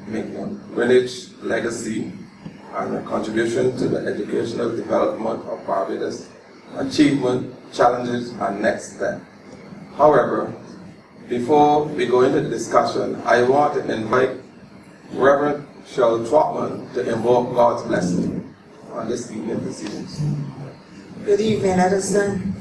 Mignon Greenidge legacy and her contribution to the educational development of Barbados, achievement, challenges, and next step. However, before we go into the discussion, I want to invite Reverend Cheryl Trotman to invoke God's blessing on this evening proceedings. Good evening, Edison.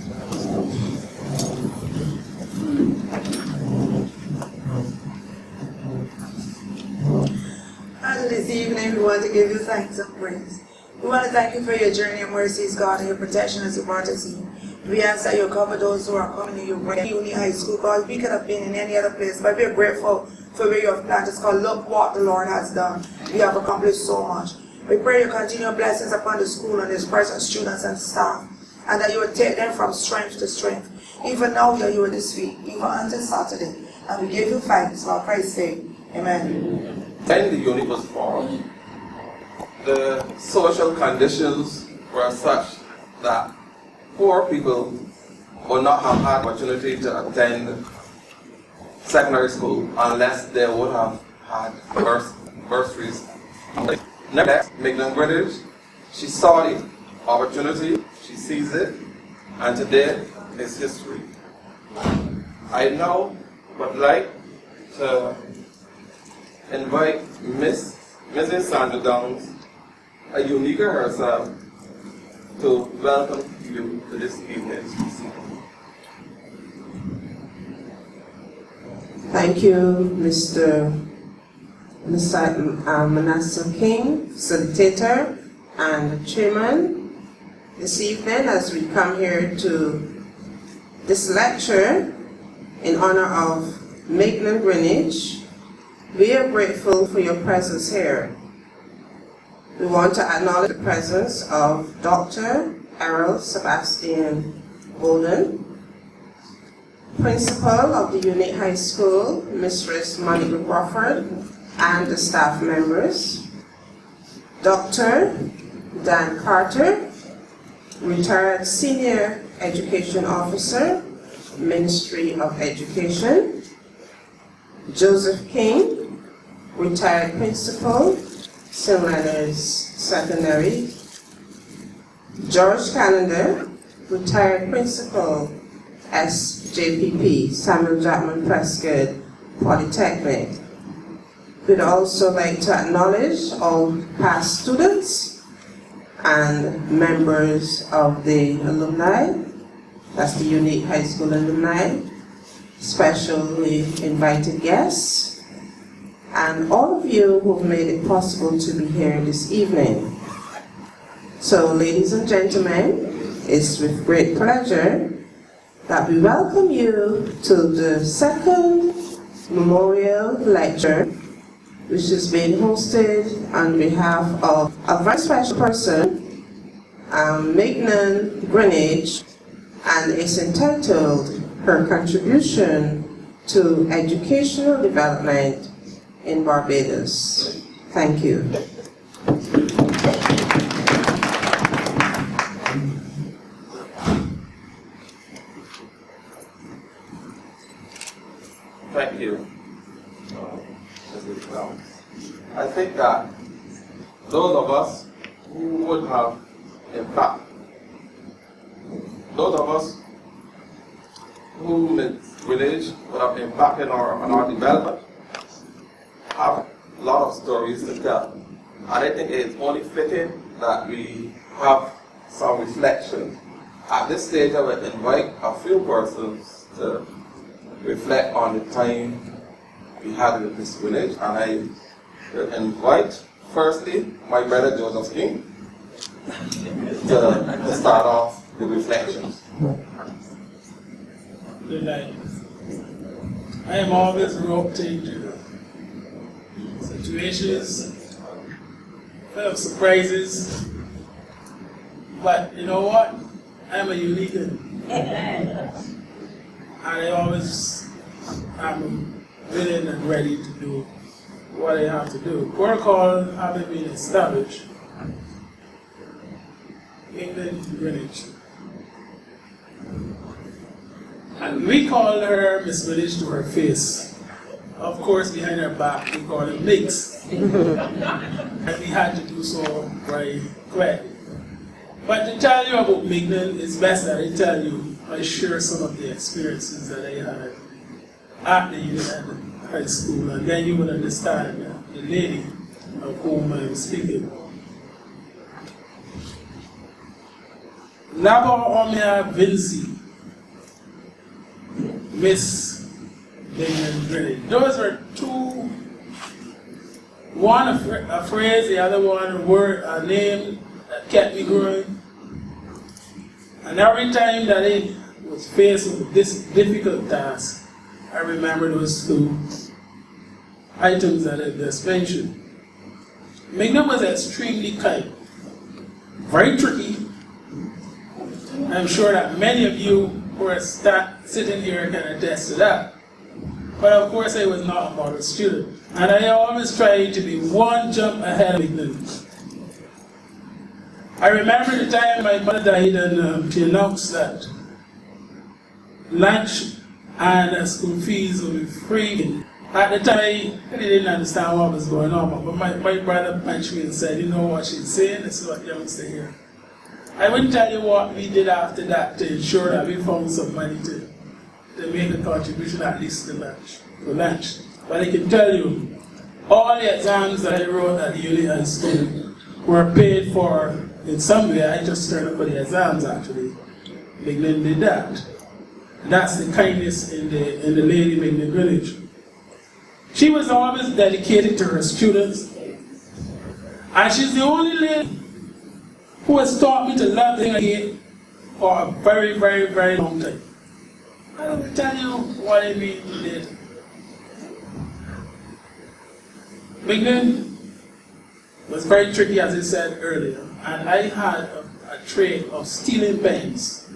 And this evening we want to give you thanks and praise. We want to thank you for your journey of mercies, God, and your protection as you brought us here. We ask that you cover those who are coming to you in Uni High School, God. We could have been in any other place, but we're grateful for where you have planted us, God. Look what the Lord has done. We have accomplished so much. We pray you continue blessings upon the school and its present students and staff, and that you will take them from strength to strength. Even now we are you this week, even until Saturday. And we give you thanks for Christ's sake. Amen. When the unit was formed, the social conditions were such that poor people would not have had the opportunity to attend secondary school unless they would have had bursaries. Nevertheless, Mignon Greenidge, she saw the opportunity, she sees it, and today is history. I now would like to invite Mrs. Sandra Downs, a unique herself, to welcome you to this evening's proceeding. Thank you, Mr. Manasseh King, facilitator and chairman. This evening, as we come here to this lecture in honor of Mignon Greenidge, we are grateful for your presence here. We want to acknowledge the presence of Dr. Errol Sebastian Golden, Principal of the Unit High School, Mistress Monica Crawford, and the staff members, Dr. Dan Carter, retired Senior Education Officer, Ministry of Education, Joseph King, retired Principal, St. Leonard's Secondary, George Callender, retired Principal, SJPP, Samuel Jackman Prescott Polytechnic. We'd also like to acknowledge all past students and members of the alumni, that's the Unique High School alumni, specially invited guests, and all of you who've made it possible to be here this evening. So, ladies and gentlemen, it's with great pleasure that we welcome you to the second memorial lecture, which is being hosted on behalf of a very special person, Mignon Greenidge, and it's entitled Her Contribution to Educational Development in Barbados. Thank you. Thank you. I think that those of us who would have impact, those of us who in village would have impacted on our development have a lot of stories to tell. And I think it's only fitting that we have some reflection. At this stage, I would invite a few persons to reflect on the time we had with this village, and I will invite firstly my brother Joseph King to start off the reflections. Good night. I am always roped into situations full of surprises, but you know what? I'm a unique one. And I always am willing and ready to do what I have to do. Protocol having been established, Mignon Greenidge. And we called her Miss Greenidge to her face. Of course, behind her back, we call it mix. And we had to do so very quick. But to tell you about Mignon, it's best that I tell you, I share some of the experiences that I had at the high school, and then you will understand the lady of whom I am speaking. Labo Omia Vinci, Miss Mignon Greenidge. Those are two, one a phrase, the other one a word, a name that kept me growing. And every time that I was faced with this difficult task, I remember those two items that I just mentioned. Mignon was extremely kind, very tricky. I'm sure that many of you who are sitting here can attest to that. But of course I was not a model student. And I always tried to be one jump ahead of Mignon. I remember the time my mother died and she announced that lunch and school fees would be free. At the time, I didn't understand what was going on, but my brother punched me and said, you know what she's saying, this is what you want to hear. I wouldn't tell you what we did after that to ensure that we found some money to make a contribution at least to lunch. But I can tell you, all the exams that I wrote at the uni high school were paid for in some way. I just turned up for the exams actually. Mignon did that. That's the kindness in the lady Mignon Greenidge. She was always dedicated to her students, and she's the only lady who has taught me to love things again for a very, very, very long time. I will tell you what I mean later. Mignon was very tricky, as I said earlier, and I had a trait of stealing pens.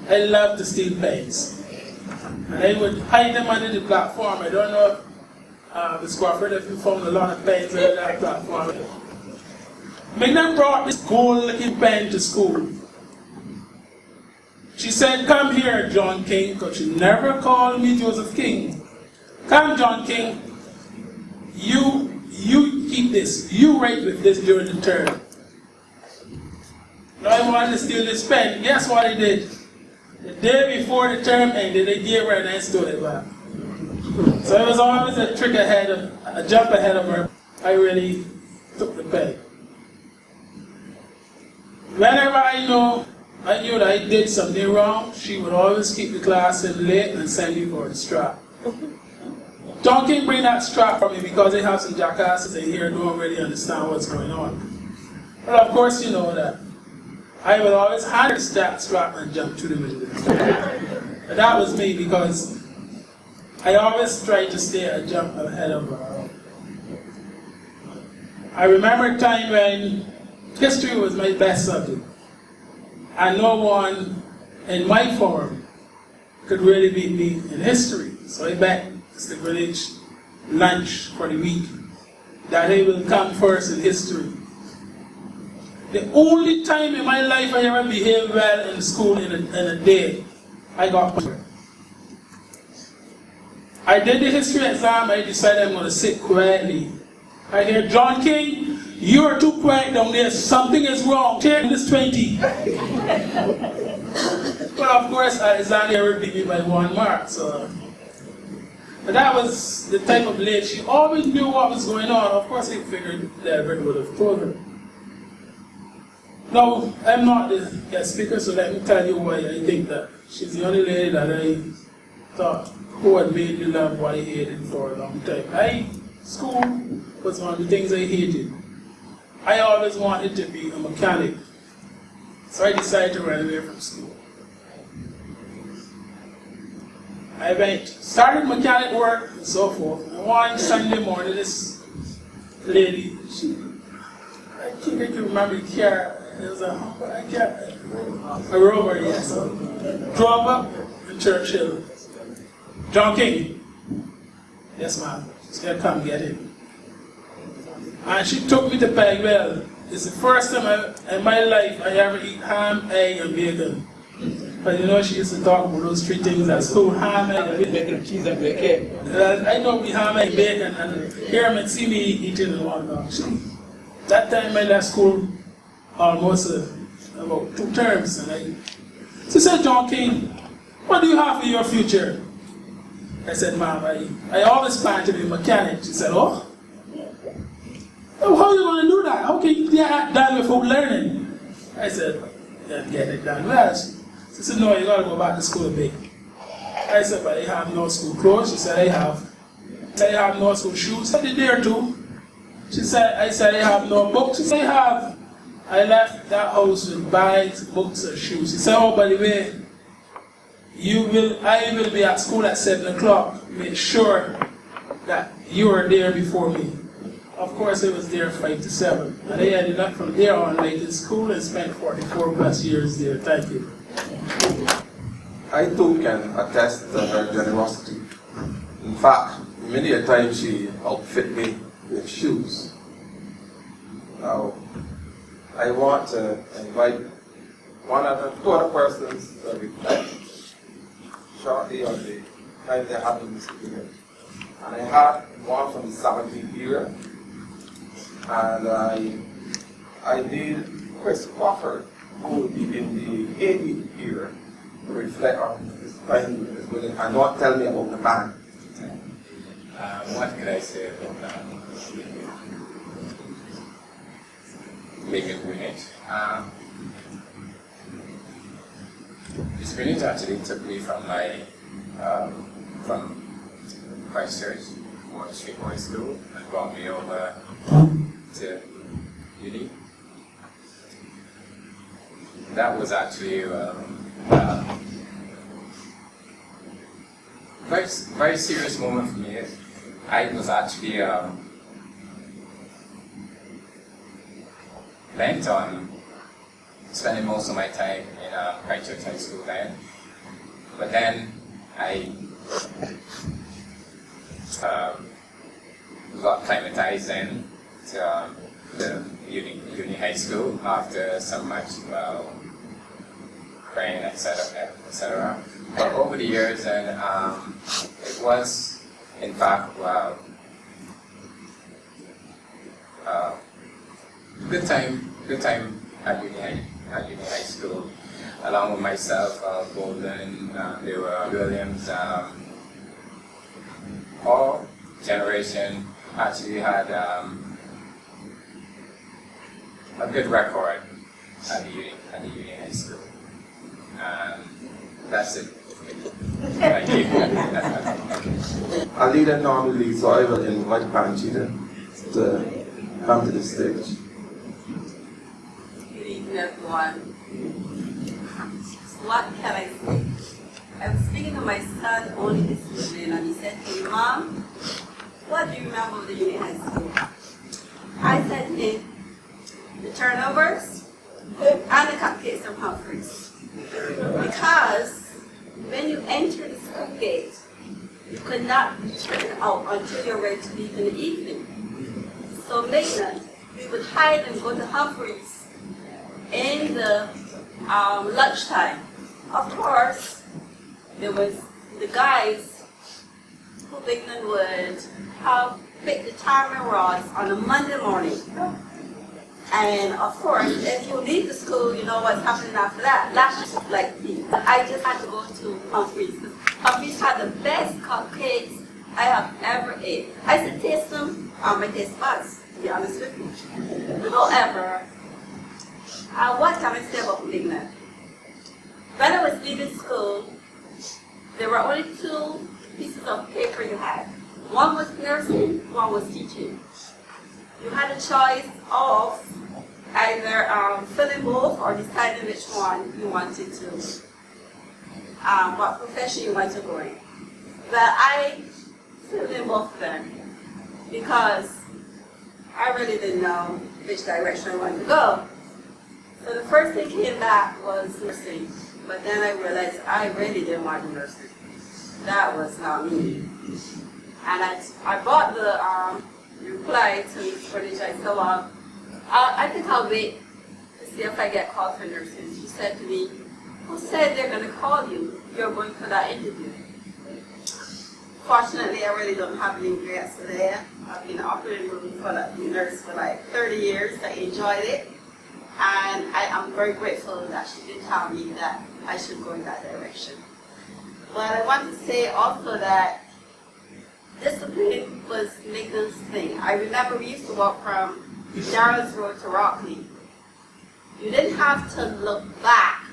I love to steal pens. And I would hide them under the platform. I don't know if Ms. Crawford, if you found a lot of pens under that platform. Mignon brought this gold-looking pen to school. She said, come here, John King, because she never called me Joseph King. Come, John King, you keep this. You write with this during the term. Now I wanted to steal this pen. Guess what I did? The day before the term ended, I gave her and I stole it back. So it was always a jump ahead of her. I really took the pen. Whenever I knew that I did something wrong, she would always keep the class in late and send me for the strap. John King bring that strap for me because they have some jackasses in here who don't really understand what's going on. But of course you know that I would always hand her that strap and jump through the window. But that was me because I always tried to stay a jump ahead of her. I remember a time when history was my best subject, and no one in my form could really beat me in history. So I bet Mr. Greenidge lunch for the week that he will come first in history. The only time in my life I ever behaved well in school in a day, I got punished. I did the history exam, I decided I'm going to sit quietly. I hear, John King, you are too quiet down there, something is wrong, take this 20. But of course, Alexander ever beat me by 1 mark, so. But that was the type of lady, she always knew what was going on. Of course, I figured that everybody would have told her. No, I'm not the guest speaker, so let me tell you why I think that she's the only lady that I thought who had made me love what I hated for a long time. School was one of the things I hated. I always wanted to be a mechanic, so I decided to run away from school. I started mechanic work and so forth, and one Sunday morning, this lady, I think I can remember the car, it was a Rover, yes, drove up in Churchill. John King, yes ma'am, she's gonna come get him. And she took me to Pegwell. It's the first time in my life I ever eat ham, egg, and bacon. But you know, she used to talk about those three things at school: ham, egg, and bacon, cheese, and bacon. I know we ham, egg, bacon, and here I see me eating in one dog. That time I left school almost about 2 terms, and she said, "John King, what do you have for your future?" I said, "Mom, I always plan to be a mechanic." She said, "Oh? How are you going to do that? How can you get that done without learning?" I said, "Yeah, get it done." Well, she said, "No, you got to go back to school a bit." I said, "But I have no school clothes." She said, I have no school shoes." I said, "There too." She said, I said, "I have no books." She said, I left that house with bags, books, and shoes." She said, "Oh, by the way, I will be at school at 7 o'clock. Make sure that you are there before me." Of course, I was there 5 to 7. And I ended up from there on late in school and spent 44 plus years there. Thank you. I too can attest to her generosity. In fact, many a time she outfit me with shoes. Now, I want to invite two other persons to reflect shortly on the time they happened this year. And I had one from the 17th year, and I need Chris Crawford, who will be in the 80th year, to reflect on this time with this building and not tell me about the band. What could I say about Mignon Greenidge? Miss Greenidge actually took me from Christchurch, Moore Street Boys School, and brought me over to uni. That was actually very serious moment for me. I was actually bent on spending most of my time in Christchurch High School then. But then I got acclimatized in to the uni high school after some much praying, etc. But over the years, and it was, in fact, good time at uni high school, along with myself, Bolden, there were Williams, all generation actually had a good record at the uni high school. That's it. Thank you. Our leader normally leads, so I will invite Panchita to come to the stage. Good evening, everyone. What can I say? I was speaking to my son only this evening, and he said to me, "Mom, what do you remember of the uni high school?" I said to him, "The turnovers and the cupcakes from Humphreys." Because when you enter the school gate, you could not return out until you're ready to leave in the evening. So Mignon, we would hide and go to Humphreys in the lunchtime. Of course, there was the guys who Mignon would have picked the timing rods on a Monday morning. And of course, if you leave the school, you know what's happening after that. That's like me. I just had to go to Humphreys. Humphreys had the best cupcakes I have ever ate. I said taste them on my taste buds, to be honest with you. However, what can I say about Mignon? When I was leaving school, there were only 2 pieces of paper you had. One was nursing, one was teaching. You had a choice of either filling both or deciding which one you wanted to, what profession you wanted to go in. But I filled in both of them because I really didn't know which direction I wanted to go. So the first thing came back was nursing, but then I realized I really didn't want nursing. That was not me. And I bought the reply to Ms. Greenidge. I said, "Well, I think I'll wait to see if I get called for nursing." She said to me, who said they're going to call you? You're going for that interview. Fortunately, I really don't have any regrets there. I've been an operating room for the nurse for like 30 years. I enjoyed it. And I am very grateful that she did tell me that I should go in that direction. But I want to say also that discipline was Mignon's thing. I remember we used to walk from Darrell's Road to Rockley. You didn't have to look back.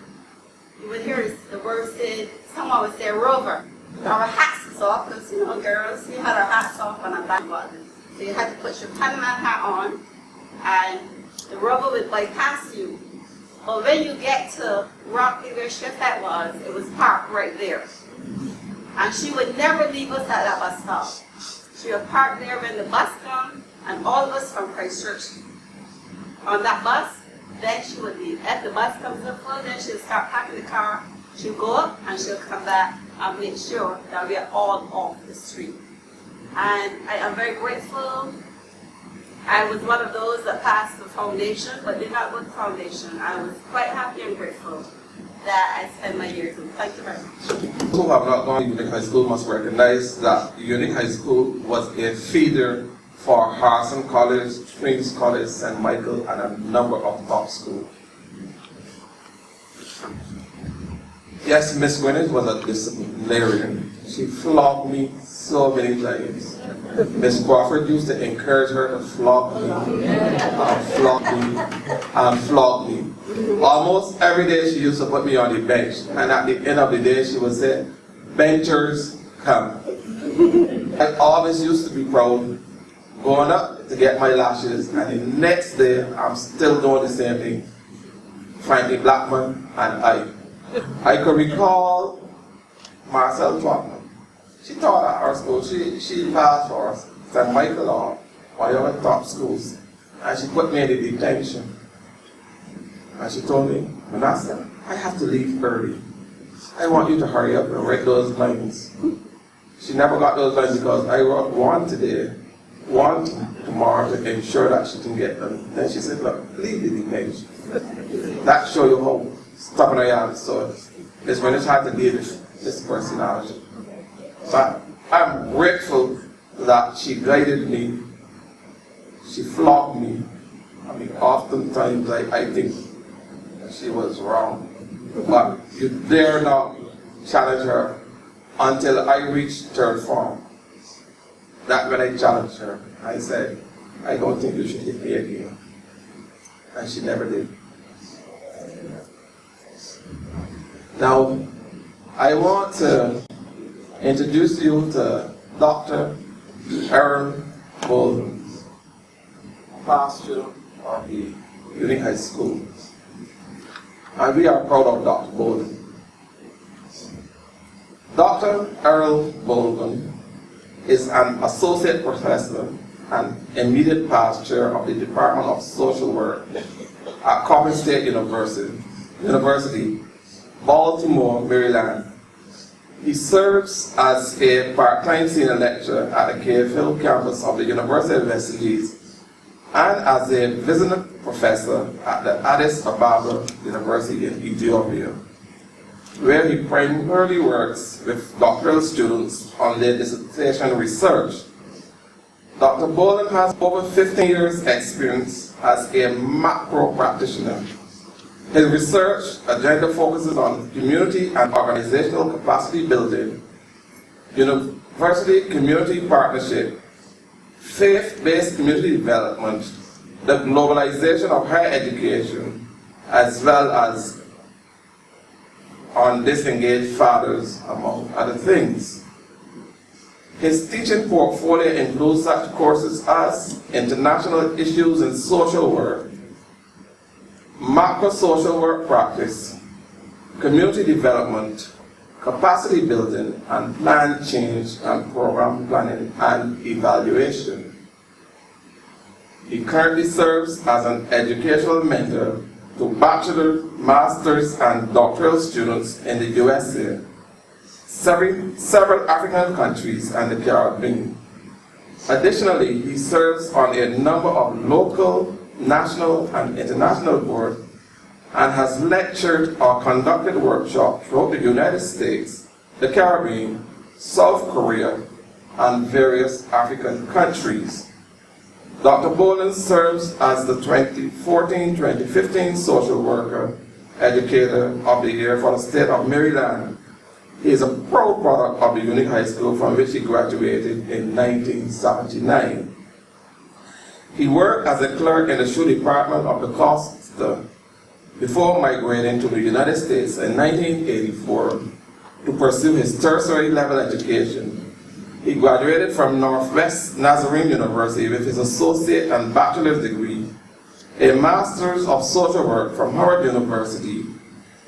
You would hear the word said, someone would say Rover. Our hats was off, because you know girls, we had our hats off on our back buttons. So you had to put your Panama hat on, and the Rover would bypass you. But when you get to Rockley where Sheffet was, it was parked right there. And she would never leave us at that bus stop. She would park there when the bus comes, and all of us from Christchurch on that bus, then she would leave. As the bus comes up full, then she would start packing the car. She'll go up and she'll come back and make sure that we are all off the street. And I am very grateful. I was one of those that passed the foundation, but did not go to foundation. I was quite happy and grateful that I spent my years in. Thank you very much. Those who have not gone to Unique High School must recognize that Unique High School was a feeder for Harrison College, Queen's College, St. Michael, and a number of top schools. Yes, Miss Greenidge was a disciplinarian. She flogged me so many times. Miss Crawford used to encourage her to flog me, and flog me, and flog me. Almost every day she used to put me on the bench, and at the end of the day she would say, "Benchers, come." I always used to be proud going up to get my lashes, and the next day I'm still doing the same thing. Frankie Blackman and I could recall Marcel Trotman. She taught at our school. She passed for us, St. Michael or one of the top schools. And she put me in the detention. And she told me, "Manasseh, I have to leave early. I want you to hurry up and write those lines." She never got those lines because I wrote one today, one tomorrow to ensure that she can get them. Then she said, "Look, leave the detention." That shows you how stubborn I am. So it's when it's hard to deal with this personality. But I'm grateful that she guided me. She flogged me. I mean, oftentimes I think she was wrong. But you dare not challenge her until I reached third form. That when I challenged her, I said, "I don't think you should hit me again." And she never did. Now, I want to introduce you to Dr. Errol Sebastian, pastor of the Unique High School. And we are proud of Dr. Bolden. Dr. Errol Bolden is an associate professor and immediate past chair of the Department of Social Work at Coppin State University, Baltimore, Maryland. He serves as a part-time senior lecturer at the Cave Hill campus of the University of West Indies and as a visiting professor at the Addis Ababa University in Ethiopia, where he primarily works with doctoral students on their dissertation research. Dr. Bolden has over 15 years' experience as a macro practitioner. His research agenda focuses on community and organizational capacity building, university-community partnership, faith-based community development, the globalization of higher education, as well as on disengaged fathers, among other things. His teaching portfolio includes such courses as International Issues in Social Work, Macro Social Work Practice, Community Development, Capacity Building, and Plan Change and Program Planning and Evaluation. He currently serves as an educational mentor to bachelor, master's, and doctoral students in the USA, several African countries, and the Caribbean. Additionally, he serves on a number of local, national, and international boards and has lectured or conducted workshops throughout the United States, the Caribbean, South Korea, and various African countries. Dr. Bolin serves as the 2014-2015 Social Worker Educator of the Year for the state of Maryland. He is a proud product of the Unique High School from which he graduated in 1979. He worked as a clerk in the shoe department of the Costa before migrating to the United States in 1984 to pursue his tertiary level education. He graduated from Northwest Nazarene University with his associate and bachelor's degree, a master's of social work from Howard University,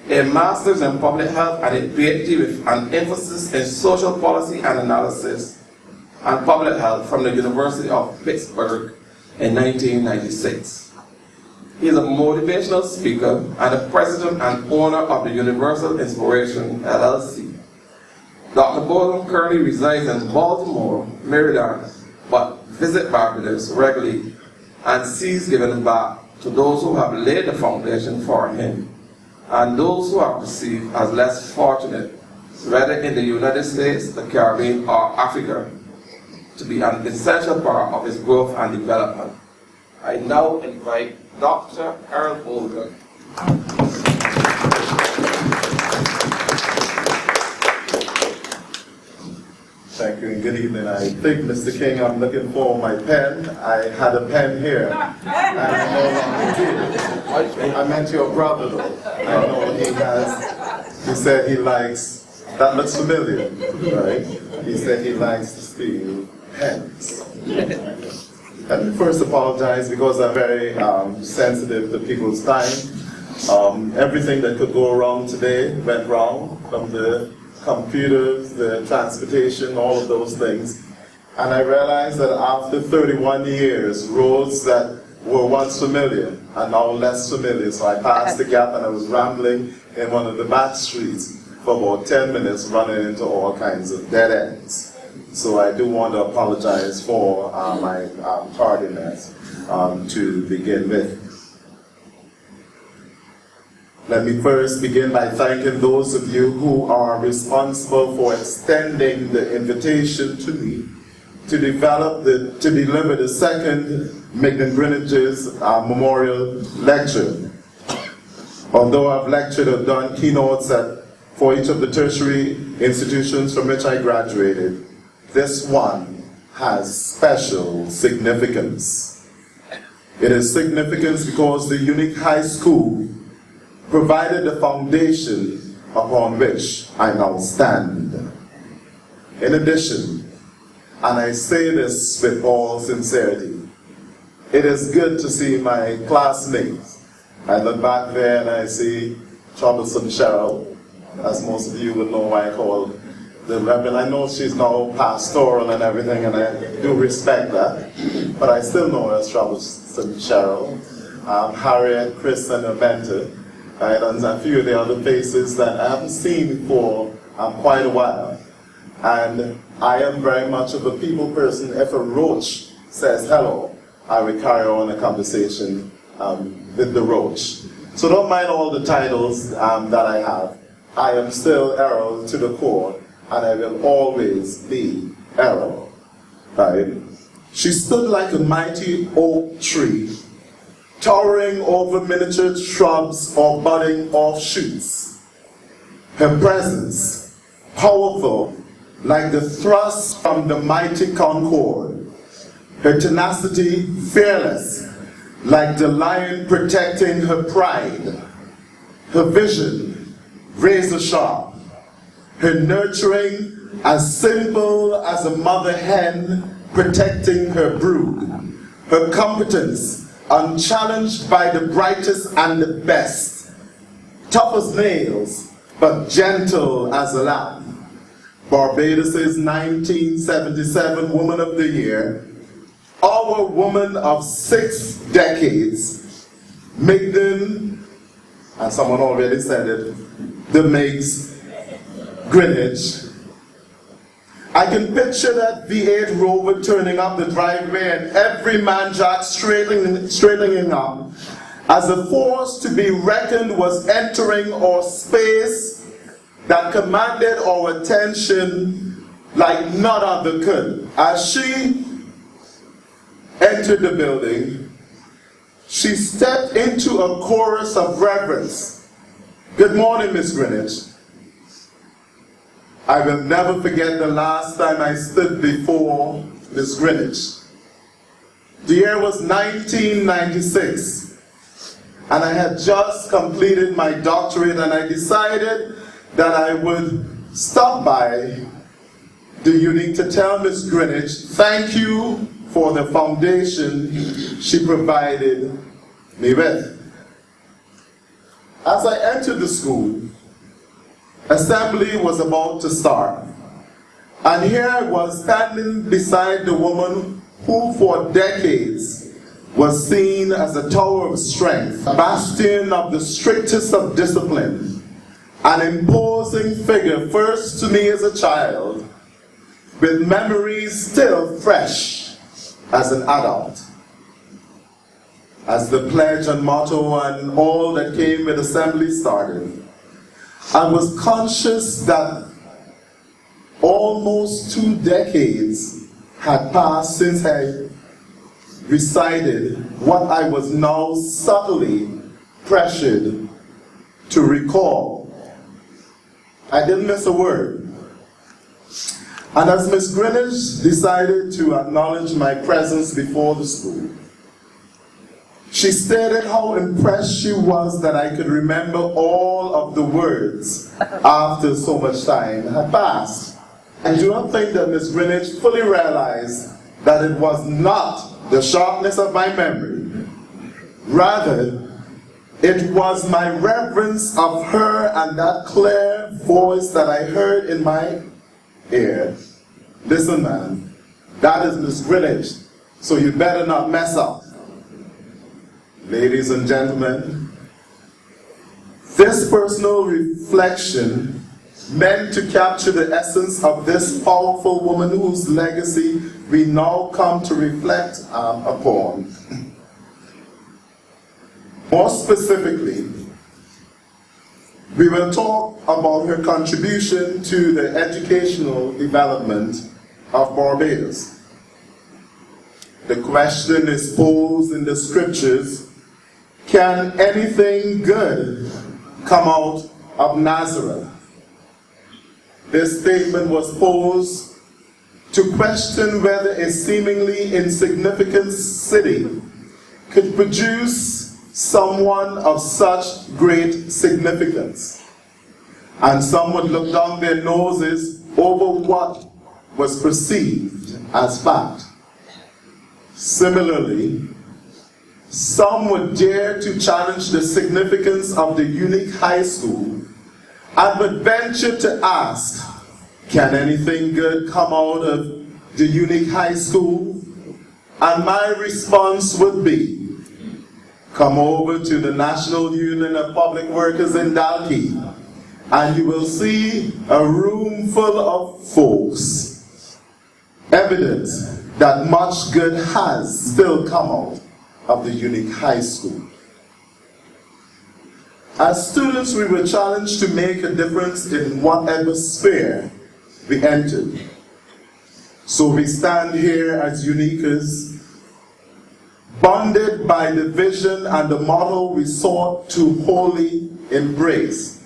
a master's in public health, and a PhD with an emphasis in social policy and analysis and public health from the University of Pittsburgh in 1996. He is a motivational speaker and the president and owner of the Universal Inspiration LLC. Dr. Bolin currently resides in Baltimore, Maryland, but visits Barbados regularly and sees giving back to those who have laid the foundation for him and those who are perceived as less fortunate, whether in the United States, the Caribbean, or Africa, to be an essential part of his growth and development. I now invite Dr. Errol Sebastian. Thank you and good evening. I think, Mr. King, I'm looking for my pen. I had a pen here. And I meant your brother, though. I know he has. He said he likes, that looks familiar, right? He said he likes to steal pens. Let me first apologize because I'm very sensitive to people's time. Everything that could go wrong today went wrong, from the computers, the transportation, all of those things. And I realized that after 31 years, roads that were once familiar are now less familiar. So I passed the gap and I was rambling in one of the back streets for about 10 minutes, running into all kinds of dead ends. So I do want to apologize for my tardiness to begin with. Let me first begin by thanking those of you who are responsible for extending the invitation to me to deliver the second Mignon Greenidge's Memorial Lecture. Although I've lectured or done keynotes for each of the tertiary institutions from which I graduated, this one has special significance. It is significance because the Unique High School provided the foundation upon which I now stand. In addition, and I say this with all sincerity, it is good to see my classmates. I look back there and I see Troublesome Cheryl, as most of you would know I call the Reverend. I know she's now pastoral and everything, and I do respect that, but I still know her as Troublesome Cheryl, Harriet, Chris, and her mentor. And a few of the other faces that I haven't seen for quite a while. And I am very much of a people person. If a roach says hello, I will carry on a conversation with the roach. So don't mind all the titles that I have. I am still Errol to the core, and I will always be Errol. Right? She stood like a mighty oak tree, towering over miniature shrubs or budding offshoots. Her presence, powerful, like the thrust from the mighty Concord. Her tenacity, fearless, like the lion protecting her pride. Her vision, razor sharp. Her nurturing, as simple as a mother hen protecting her brood. Her competence, unchallenged by the brightest and the best, tough as nails, but gentle as a lamb. Barbados' 1977 Woman of the Year, our woman of 6 decades, Mignon, and someone already said it, the Migs Greenidge. I can picture that V8 Rover turning up the driveway and every man jack straightening up as a force to be reckoned, was entering our space that commanded our attention like none other could. As she entered the building, she stepped into a chorus of reverence. Good morning, Miss Greenidge. I will never forget the last time I stood before Miss Greenidge. The year was 1996, and I had just completed my doctorate, and I decided that I would stop by the Unique to tell Miss Greenidge thank you for the foundation she provided me with. As I entered the school, assembly was about to start, and here I was standing beside the woman who for decades was seen as a tower of strength, a bastion of the strictest of discipline, an imposing figure first to me as a child, with memories still fresh as an adult. As the pledge and motto and all that came with assembly started, I was conscious that almost 2 decades had passed since I recited what I was now subtly pressured to recall. I didn't miss a word. And as Miss Greenidge decided to acknowledge my presence before the school, she stated how impressed she was that I could remember all of the words after so much time had passed. I do not think that Miss Greenidge fully realized that it was not the sharpness of my memory. Rather, it was my reverence of her and that clear voice that I heard in my ear. Listen, man, that is Miss Greenidge, so you better not mess up. Ladies and gentlemen, this personal reflection meant to capture the essence of this powerful woman whose legacy we now come to reflect upon. More specifically, we will talk about her contribution to the educational development of Barbados. The question is posed in the scriptures: can anything good come out of Nazareth? This statement was posed to question whether a seemingly insignificant city could produce someone of such great significance. And some would look down their noses over what was perceived as fact. Similarly, some would dare to challenge the significance of the Unique High School and would venture to ask, can anything good come out of the Unique High School? And my response would be, come over to the National Union of Public Workers in Dalkey, and you will see a room full of folks. Evidence that much good has still come out of the Unique High School. As students, we were challenged to make a difference in whatever sphere we entered. So we stand here as uniquers, bonded by the vision and the motto we sought to wholly embrace.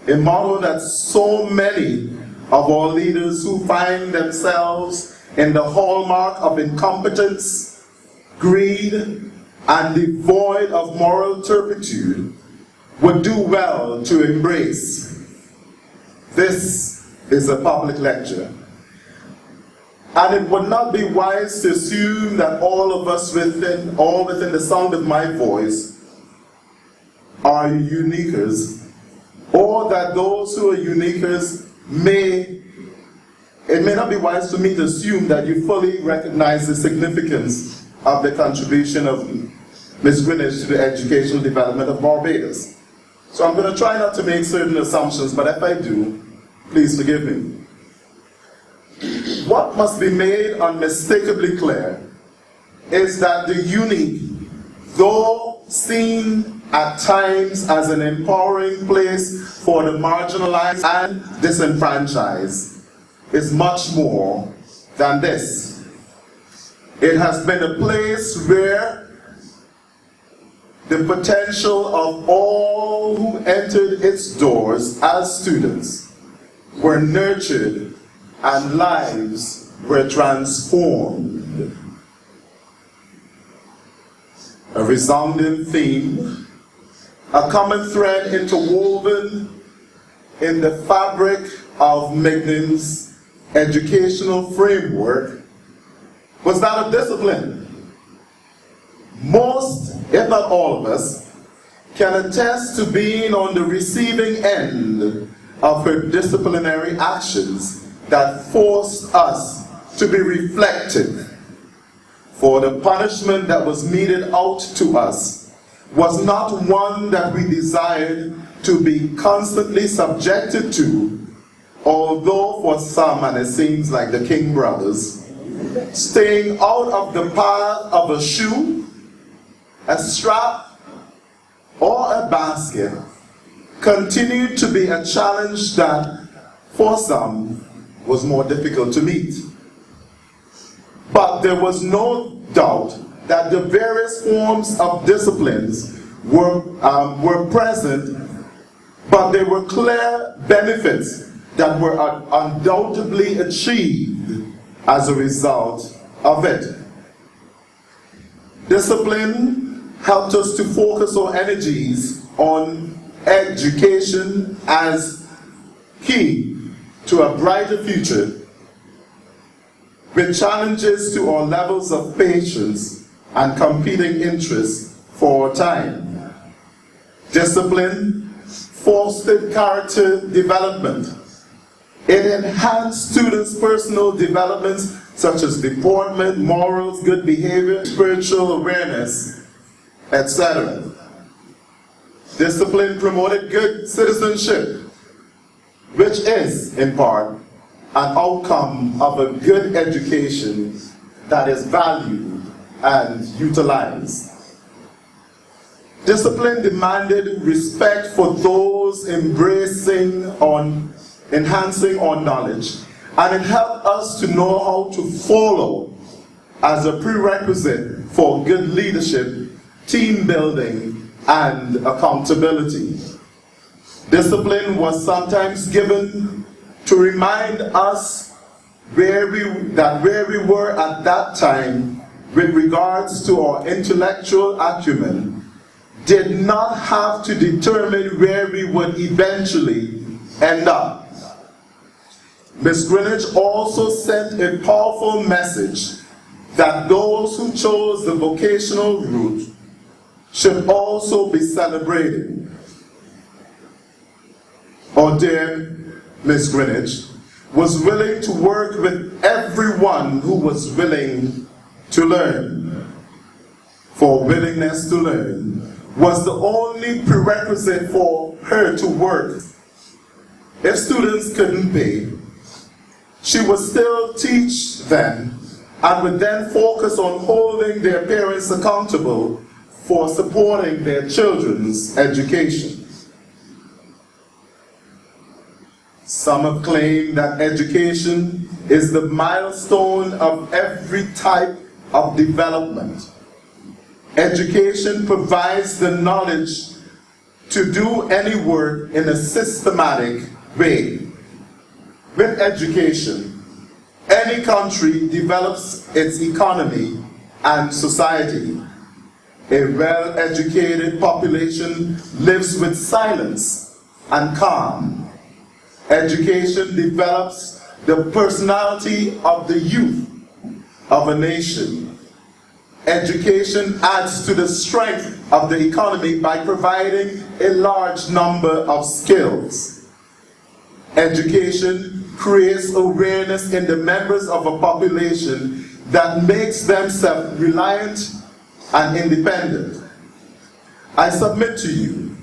A motto that so many of our leaders who find themselves in the hallmark of incompetence, greed, and devoid of moral turpitude would do well to embrace. This is a public lecture. And it would not be wise to assume that all of us within the sound of my voice are uniquers, or that those who are uniquers it may not be wise for me to assume that you fully recognize the significance of the contribution of Ms. Greenidge to the educational development of Barbados. So I'm going to try not to make certain assumptions, but if I do, please forgive me. What must be made unmistakably clear is that the unique, though seen at times as an empowering place for the marginalized and disenfranchised, is much more than this. It has been a place where the potential of all who entered its doors as students were nurtured and lives were transformed. A resounding theme, a common thread interwoven in the fabric of Mignon's educational framework was that of discipline. Most, if not all of us, can attest to being on the receiving end of her disciplinary actions that forced us to be reflective. For the punishment that was meted out to us was not one that we desired to be constantly subjected to, although for some, and it seems like the King brothers, staying out of the path of a shoe, a strap, or a basket continued to be a challenge that, for some, was more difficult to meet. But there was no doubt that the various forms of disciplines were present, but there were clear benefits that were undoubtedly achieved as a result of it. Discipline helped us to focus our energies on education as key to a brighter future, with challenges to our levels of patience and competing interests for our time. Discipline fostered character development. It enhanced students' personal developments such as deportment, morals, good behavior, spiritual awareness, etc. Discipline promoted good citizenship, which is, in part, an outcome of a good education that is valued and utilized. Discipline demanded respect for those enhancing our knowledge, and it helped us to know how to follow as a prerequisite for good leadership, team building, and accountability. Discipline was sometimes given to remind us where we were at that time with regards to our intellectual acumen did not have to determine where we would eventually end up. Ms. Greenidge also sent a powerful message that those who chose the vocational route should also be celebrated. Our dear Ms. Greenidge was willing to work with everyone who was willing to learn. For willingness to learn was the only prerequisite for her to work. If students couldn't pay, she would still teach them and would then focus on holding their parents accountable for supporting their children's education. Some have claimed that education is the milestone of every type of development. Education provides the knowledge to do any work in a systematic way. With education, any country develops its economy and society. A well-educated population lives with silence and calm. Education develops the personality of the youth of a nation. Education adds to the strength of the economy by providing a large number of skills. Education creates awareness in the members of a population that makes them self-reliant and independent. I submit to you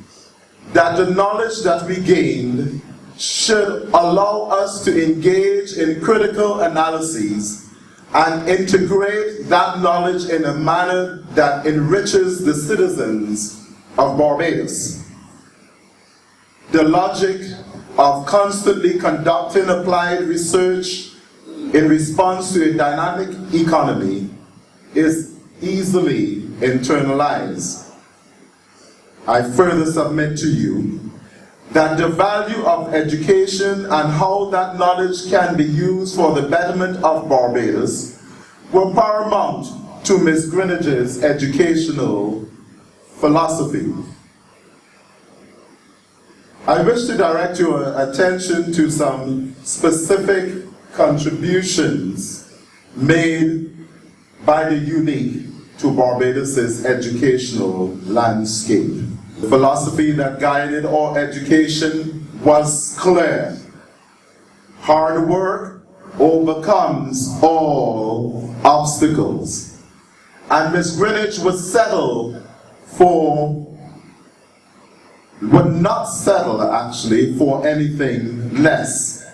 that the knowledge that we gained should allow us to engage in critical analyses and integrate that knowledge in a manner that enriches the citizens of Barbados. The logic of constantly conducting applied research in response to a dynamic economy is easily internalized. I further submit to you that the value of education and how that knowledge can be used for the betterment of Barbados were paramount to Ms. Greenidge's educational philosophy. I wish to direct your attention to some specific contributions made by the unique to Barbados's educational landscape. The philosophy that guided our education was clear. Hard work overcomes all obstacles. And Ms. Greenidge would not settle actually for anything less.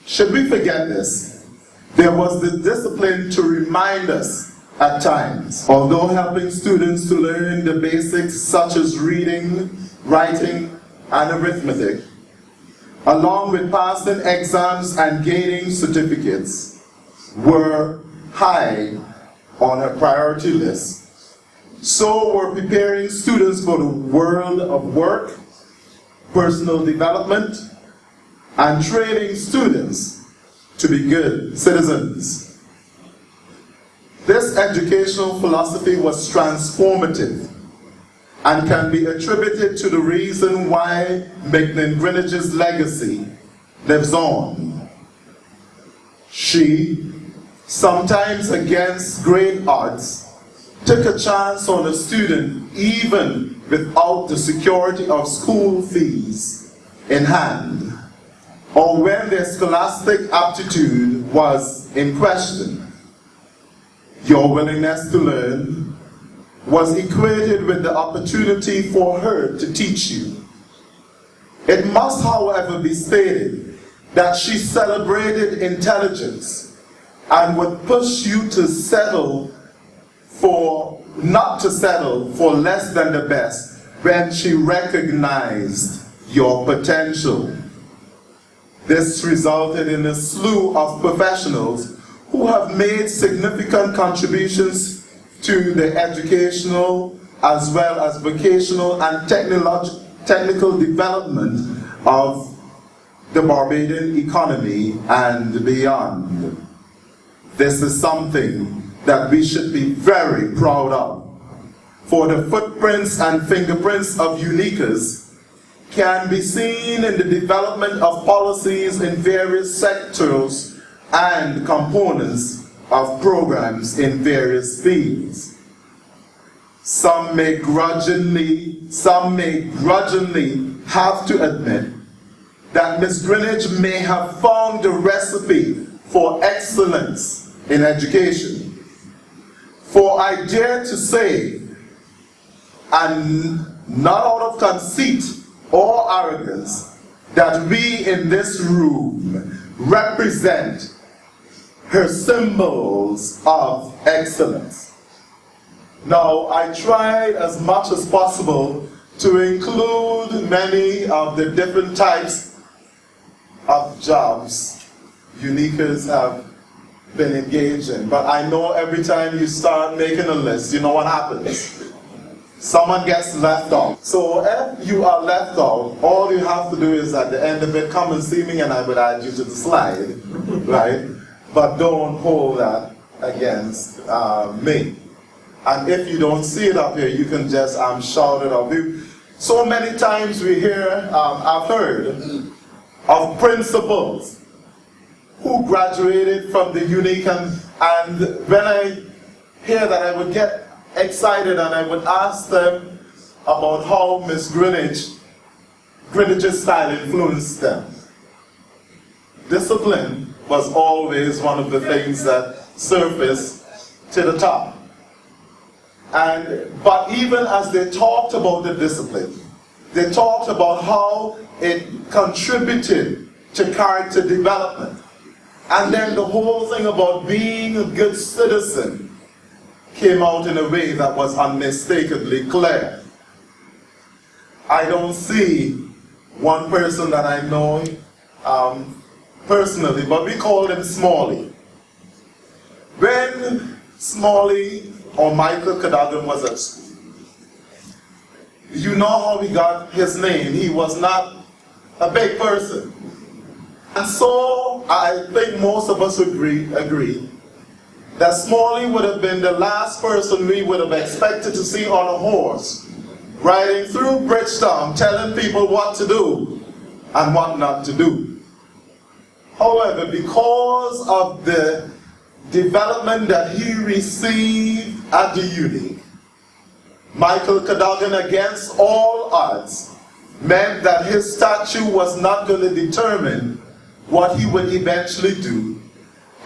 Should we forget this? There was the discipline to remind us at times, although helping students to learn the basics such as reading, writing, and arithmetic, along with passing exams and gaining certificates, were high on her priority list. So were preparing students for the world of work, personal development, and training students to be good citizens. This educational philosophy was transformative and can be attributed to the reason why Mignon Greenidge's legacy lives on. She, sometimes against great odds, took a chance on a student even without the security of school fees in hand, or when their scholastic aptitude was in question. Your willingness to learn was equated with the opportunity for her to teach you. It must, however, be stated that she celebrated intelligence and would push you to not to settle for less than the best when she recognized your potential. This resulted in a slew of professionals who have made significant contributions to the educational as well as vocational and technical development of the Barbadian economy and beyond. This is something that we should be very proud of, for the footprints and fingerprints of uniquers can be seen in the development of policies in various sectors and components of programs in various fields. Some may grudgingly have to admit that Ms. Greenidge may have found the recipe for excellence in education. For I dare to say, and not out of conceit or arrogance, that we in this room represent her symbols of excellence. Now, I tried as much as possible to include many of the different types of jobs uniquers have been engaged in, but I know every time you start making a list, you know what happens. Someone gets left out. So if you are left out, all you have to do is at the end of it, come and see me and I would add you to the slide, right? But don't hold that against me. And if you don't see it up here, you can just shout it out. So many times we hear, I've heard of principals who graduated from the unique, and when I hear that, I would get excited and I would ask them about how Ms. Greenidge's style influenced them. Discipline was always one of the things that surfaced to the top. But even as they talked about the discipline, they talked about how it contributed to character development. And then the whole thing about being a good citizen came out in a way that was unmistakably clear. I don't see one person that I know personally, but we called him Smalley. When Smalley or Michael Cadogan was at school, you know how he got his name. He was not a big person. And so I think most of us agree that Smalley would have been the last person we would have expected to see on a horse, riding through Bridgetown, telling people what to do and what not to do. However, because of the development that he received at the uni, Michael Cadogan, against all odds, meant that his statue was not going to determine what he would eventually do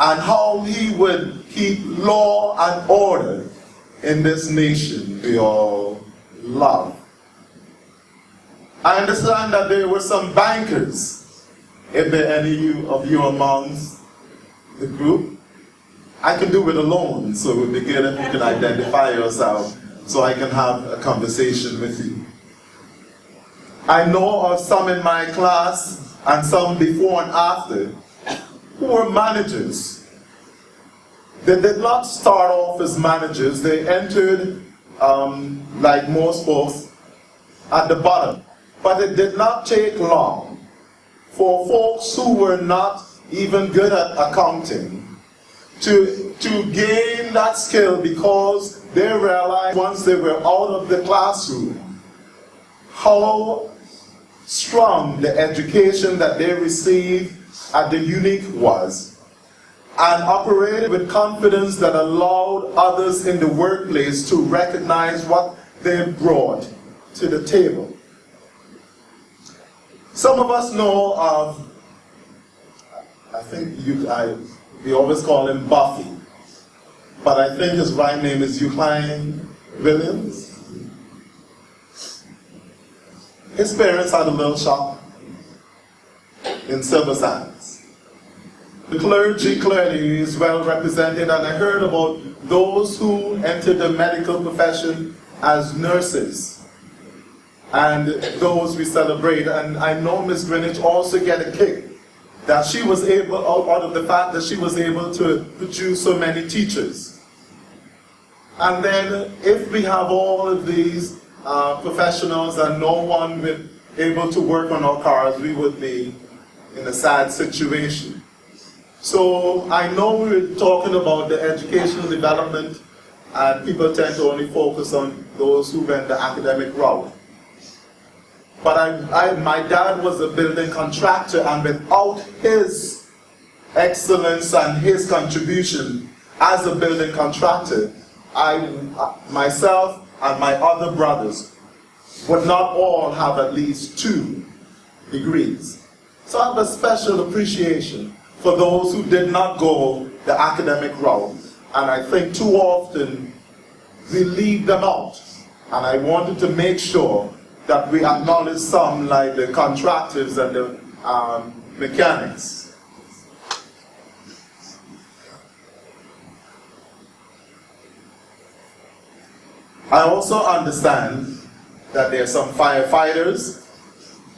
and how he would keep law and order in this nation we all love. I understand that there were some bankers, if there are any of you amongst the group. I can do it alone, so it would be good if you can identify yourself so I can have a conversation with you. I know of some in my class and some before and after who were managers. They did not start off as managers. They entered, like most folks, at the bottom. But it did not take long for folks who were not even good at accounting to gain that skill, because they realized once they were out of the classroom how strong the education that they received at the uni was, and operated with confidence that allowed others in the workplace to recognize what they brought to the table. Some of us know of, I think we always call him Buffy, but I think his right name is Eucline Williams. His parents had a little shop in Silver Sands. The clergy clearly is well represented, and I heard about those who entered the medical profession as nurses, and those we celebrate. And I know Ms. Greenidge also get a kick that she was able, out of the fact that she was able to produce so many teachers. And then if we have all of these professionals and no one able to work on our cars, we would be in a sad situation. So I know we're talking about the educational development, and people tend to only focus on those who went the academic route. But my dad was a building contractor, and without his excellence and his contribution as a building contractor, myself and my other brothers would not all have at least 2 degrees. So I have a special appreciation for those who did not go the academic route, and I think too often we leave them out. And I wanted to make sure that we acknowledge some, like the contractors and the mechanics. I also understand that there are some firefighters,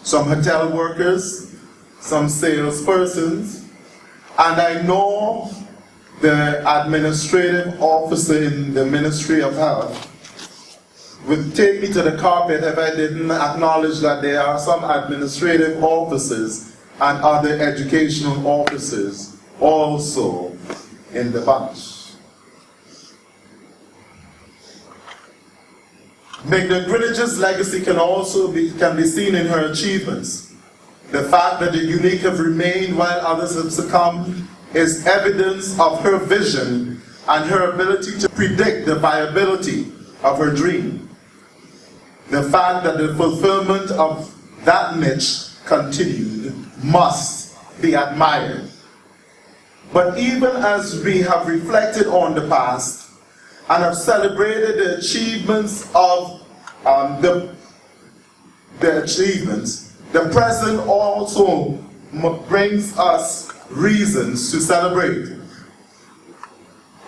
some hotel workers, some salespersons, and I know the administrative officer in the Ministry of Health would take me to the carpet if I didn't acknowledge that there are some administrative officers and other educational officers also in the bunch. Mignon Greenidge's legacy can be seen in her achievements. The fact that the unique have remained while others have succumbed is evidence of her vision and her ability to predict the viability of her dream. The fact that the fulfillment of that niche continued must be admired. But even as we have reflected on the past and have celebrated the achievements of the present also brings us reasons to celebrate.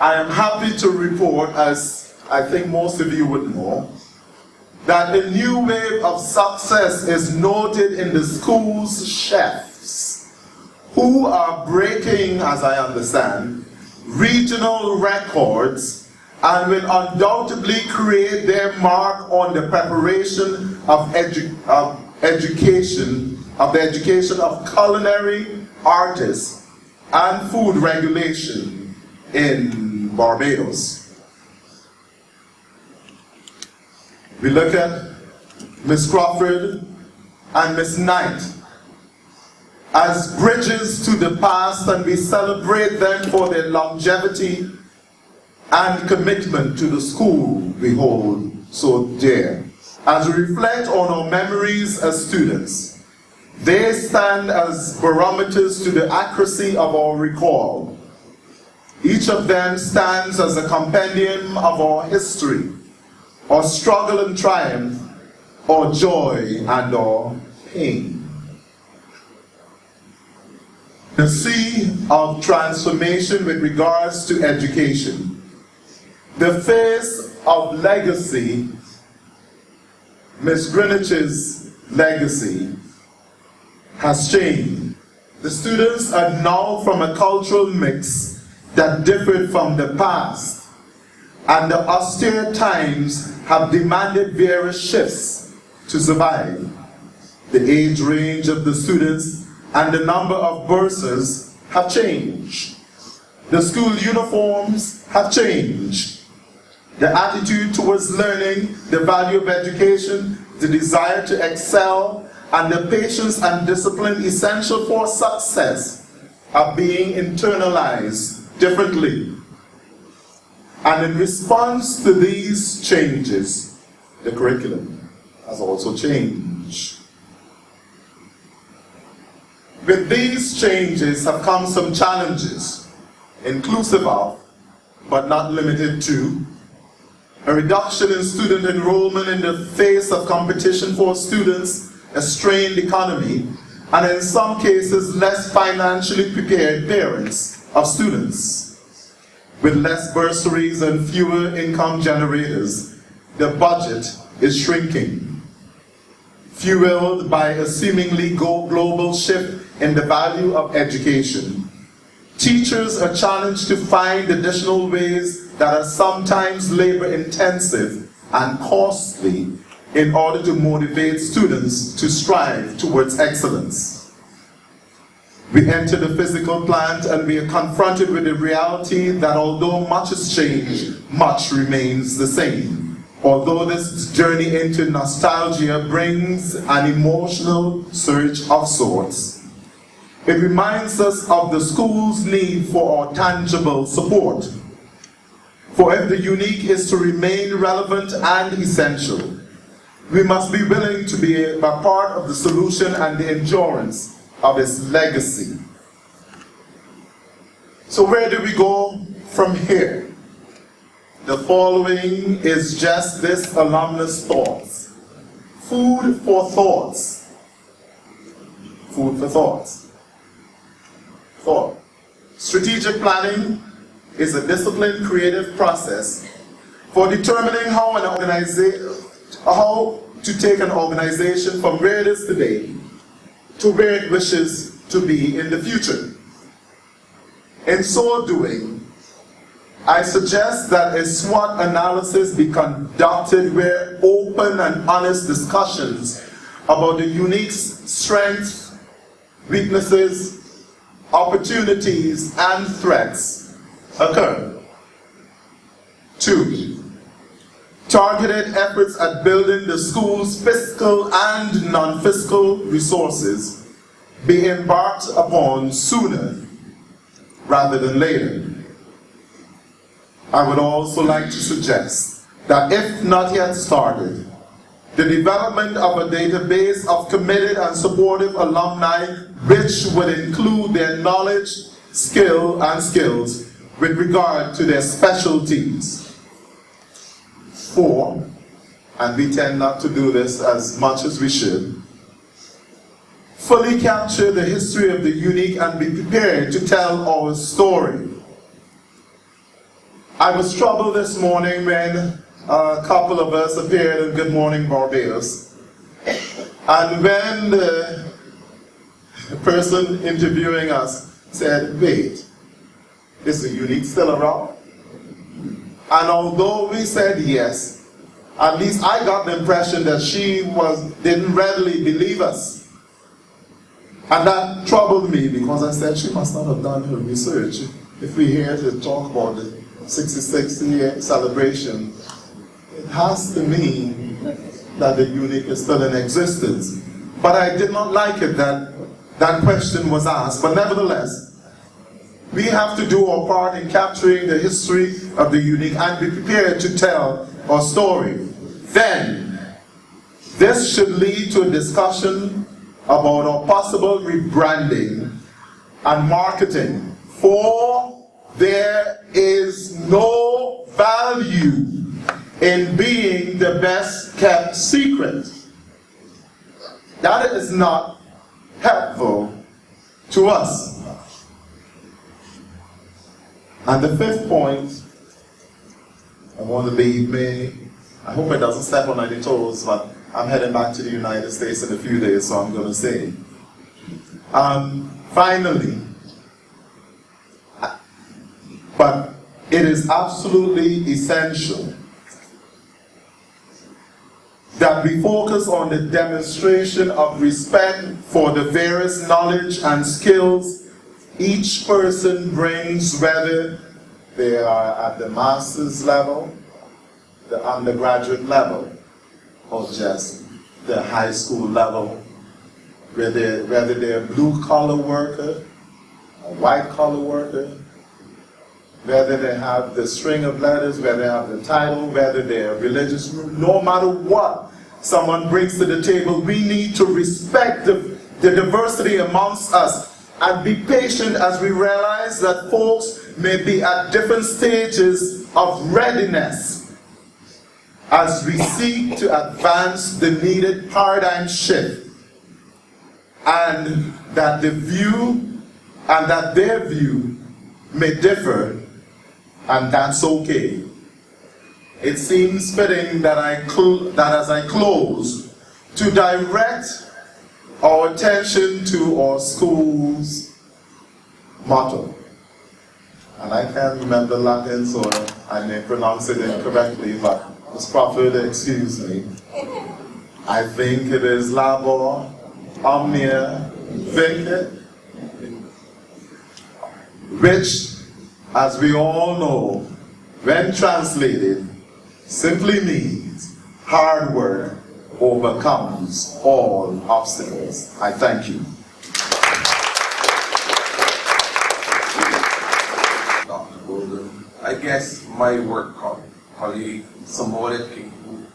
I am happy to report, as I think most of you would know, that a new wave of success is noted in the school's chefs, who are breaking, as I understand, regional records and will undoubtedly create their mark on the preparation of the education of culinary artists and food regulation in Barbados. We look at Miss Crawford and Miss Knight as bridges to the past, and we celebrate them for their longevity and commitment to the school we hold so dear. As we reflect on our memories as students, they stand as barometers to the accuracy of our recall. Each of them stands as a compendium of our history, our struggle and triumph, our joy and our pain. The sea of transformation with regards to education. The face of legacy, Ms. Greenidge's legacy, has changed. The students are now from a cultural mix that differed from the past, and the austere times have demanded various shifts to survive. The age range of the students and the number of bursars have changed. The school uniforms have changed. The attitude towards learning, the value of education, the desire to excel, and the patience and discipline essential for success are being internalized differently. And in response to these changes, the curriculum has also changed. With these changes have come some challenges, inclusive of, but not limited to, a reduction in student enrollment in the face of competition for students, a strained economy, and in some cases less financially prepared parents of students. With less bursaries and fewer income generators, the budget is shrinking. Fueled by a seemingly global shift in the value of education, teachers are challenged to find additional ways that are sometimes labor-intensive and costly in order to motivate students to strive towards excellence. We enter the physical plant and we are confronted with the reality that although much has changed, much remains the same. Although this journey into nostalgia brings an emotional surge of sorts, it reminds us of the school's need for our tangible support. For if the unique is to remain relevant and essential, we must be willing to be a part of the solution and the endurance of its legacy. So where do we go from here? The following is just this alumnus thoughts. Food for thoughts. Food for thoughts. Thought. Strategic planning is a disciplined, creative process for determining how to take an organization from where it is today to where it wishes to be in the future. In so doing, I suggest that a SWOT analysis be conducted where open and honest discussions about the unique strengths, weaknesses, opportunities, and threats occur. 2. Targeted efforts at building the school's fiscal and non-fiscal resources be embarked upon sooner rather than later. I would also like to suggest that if not yet started, the development of a database of committed and supportive alumni which would include their knowledge, skills with regard to their specialties. 4, and we tend not to do this as much as we should, fully capture the history of the unique and be prepared to tell our story. I was troubled this morning when a couple of us appeared in Good Morning Barbados. And when the person interviewing us said, wait, is the unique still around? And although we said yes, at least I got the impression that she didn't readily believe us. And that troubled me because I said she must not have done her research. If we're here to talk about the 66th celebration, it has to mean that the unique is still in existence. But I did not like it that that question was asked. But nevertheless, we have to do our part in capturing the history of the unique and be prepared to tell our story. Then, this should lead to a discussion about our possible rebranding and marketing. For there is no value in being the best kept secret. That is not helpful to us. And the fifth point, I want to leave me, I hope it doesn't step on any toes, but I'm heading back to the United States in a few days, so I'm going to say. Finally, but it is absolutely essential that we focus on the demonstration of respect for the various knowledge and skills each person brings, whether they are at the master's level, the undergraduate level, or just the high school level, whether they're a blue-collar worker, a white-collar worker, whether they have the string of letters, whether they have the title, whether they're a religious group, no matter what someone brings to the table, we need to respect the diversity amongst us and be patient as we realize that folks may be at different stages of readiness as we seek to advance the needed paradigm shift, and that the view and that their view may differ, and that's okay. It seems fitting that as I close, to direct our attention to our school's motto. And I can't remember Latin, so I may pronounce it incorrectly, but Ms. Crawford, excuse me. I think it is Labor Omnia Vincit, which, as we all know, when translated, simply means hard work overcomes all obstacles. I thank you. Dr. Golden, I guess my work colleague, Samoa King, who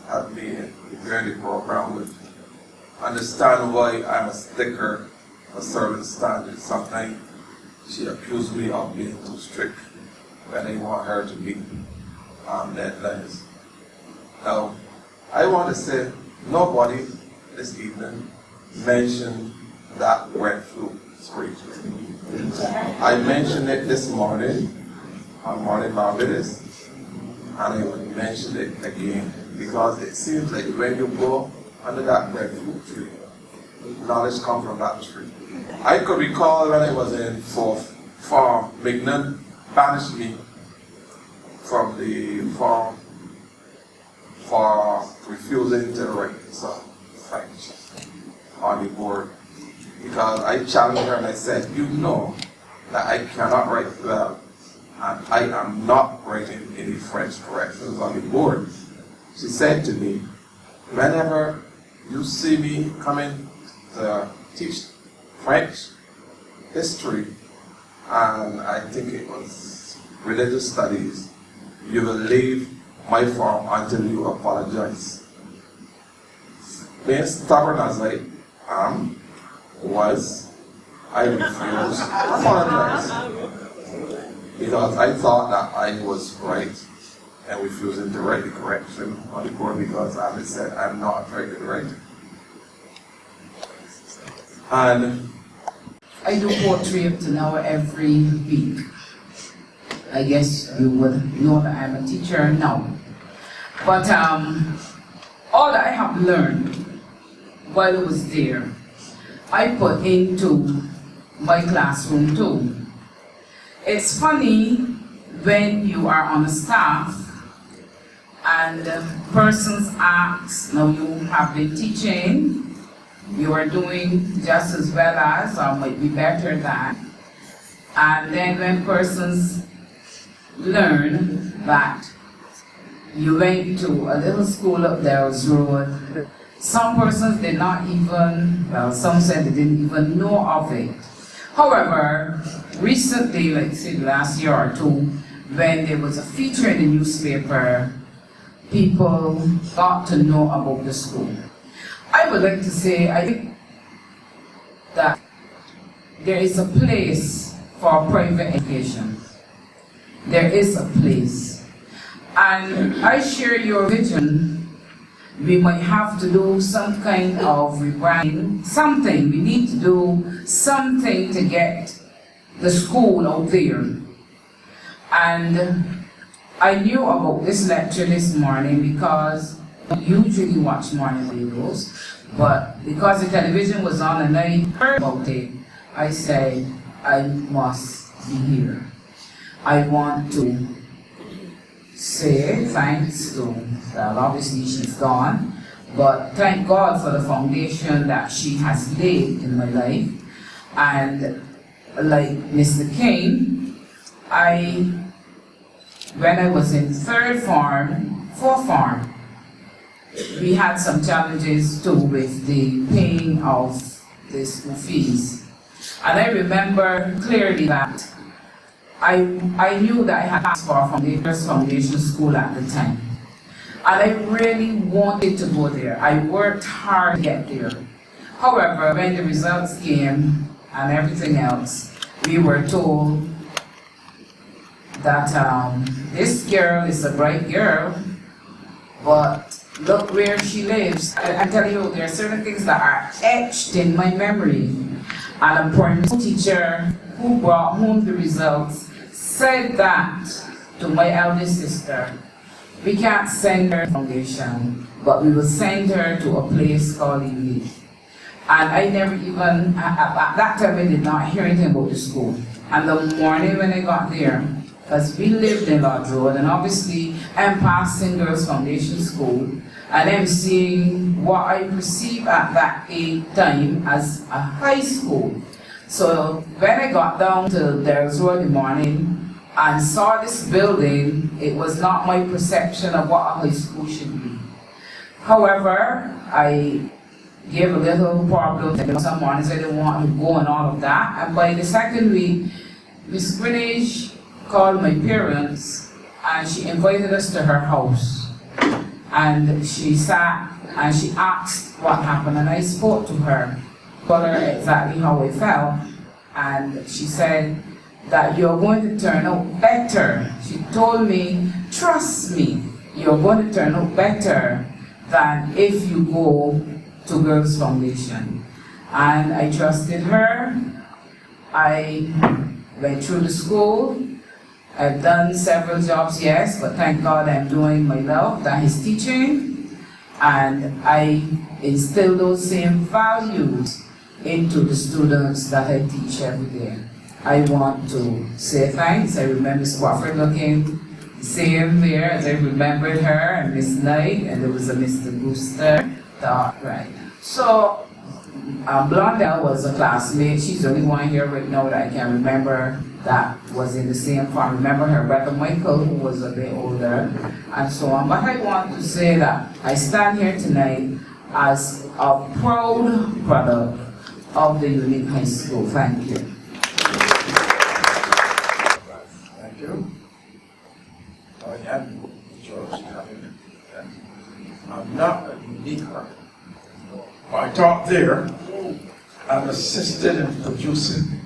had been preparing the program would understand why I'm a sticker for certain standards. Sometimes she accused me of being too strict when I want her to be on deadlines. Now, I want to say nobody this evening mentioned that word flu spree. I mentioned it this morning on Morning Barbados, and I would mention it again because it seems like when you go under that breadfruit tree, knowledge comes from that tree. I could recall when I was in fourth form, Mignon banished me from the form for refusing to write some French on the board, because I challenged her and I said, you know that I cannot write well, and I am not writing any French corrections on the board. She said to me, whenever you see me coming to teach French, history, and I think it was religious studies, you will leave my form until you apologize. Being stubborn as I am, I refused to apologize. Because I thought that I was right and refusing to write the correction on the board because, as I said, I'm not a very good writer. And I do poetry up to now every week. I guess you would know that I'm a teacher now. But all that I have learned while I was there, I put into my classroom too. It's funny when you are on a staff and persons ask, now you have been teaching, you are doing just as well as, or might be better than, and then when persons learn that you went to a little school up Dell's Road, some persons did not even, well, some said they didn't even know of it. However, recently, like say last year or two, when there was a feature in the newspaper, people got to know about the school. I would like to say, I think that there is a place for private education. There is a place. And I share your vision. We might have to do some kind of rebranding, something. We need to do something to get the school out there. And I knew about this lecture this morning because I usually watch morning videos, but because the television was on and I heard about it, I said, I must be here. I want to say thanks to, well, obviously she's gone, but thank God for the foundation that she has laid in my life. And like Mr. King, when I was in fourth form, we had some challenges too with the paying of the school fees. And I remember clearly that I knew that I had asked for a foundation school at the time. And I really wanted to go there. I worked hard to get there. However, when the results came and everything else, we were told that this girl is a bright girl, but look where she lives. I tell you, there are certain things that are etched in my memory. And a primary teacher who brought home the results said that to my eldest sister, we can't send her to foundation, but we will send her to a place called Ely. And I never even, at that time I did not hear anything about the school. And the morning when I got there, because we lived in Lodge Road, and obviously I'm passing Girls Foundation School, and I'm seeing what I perceive at that time as a high school. So when I got down to Darrell's Road in the morning and saw this building, it was not my perception of what a high school should be. However, I gave a little problem. Some mornings I didn't want to go and all of that. And by the second week, Miss Greenidge called my parents and she invited us to her house. And she sat and she asked what happened, and I spoke to her, told her exactly how I felt, and she said that you're going to turn out better. She told me, trust me, you're going to turn out better than if you go to Girls Foundation. And I trusted her. I went through the school. I've done several jobs, yes, but thank God I'm doing my love, that is teaching. And I instill those same values into the students that I teach every day. I want to say thanks. I remember Swafford looking the same there as I remembered her, and Miss Knight, and there was a Mr. Booster. Right. So, Blondell was a classmate. She's the only one here right now that I can remember that was in the same farm. Remember her brother Michael, who was a bit older, and so on. But I want to say that I stand here tonight as a proud product of the Unique High School. Thank you. Thank you. Again, George, I'm not a unique one. I taught there and assisted in producing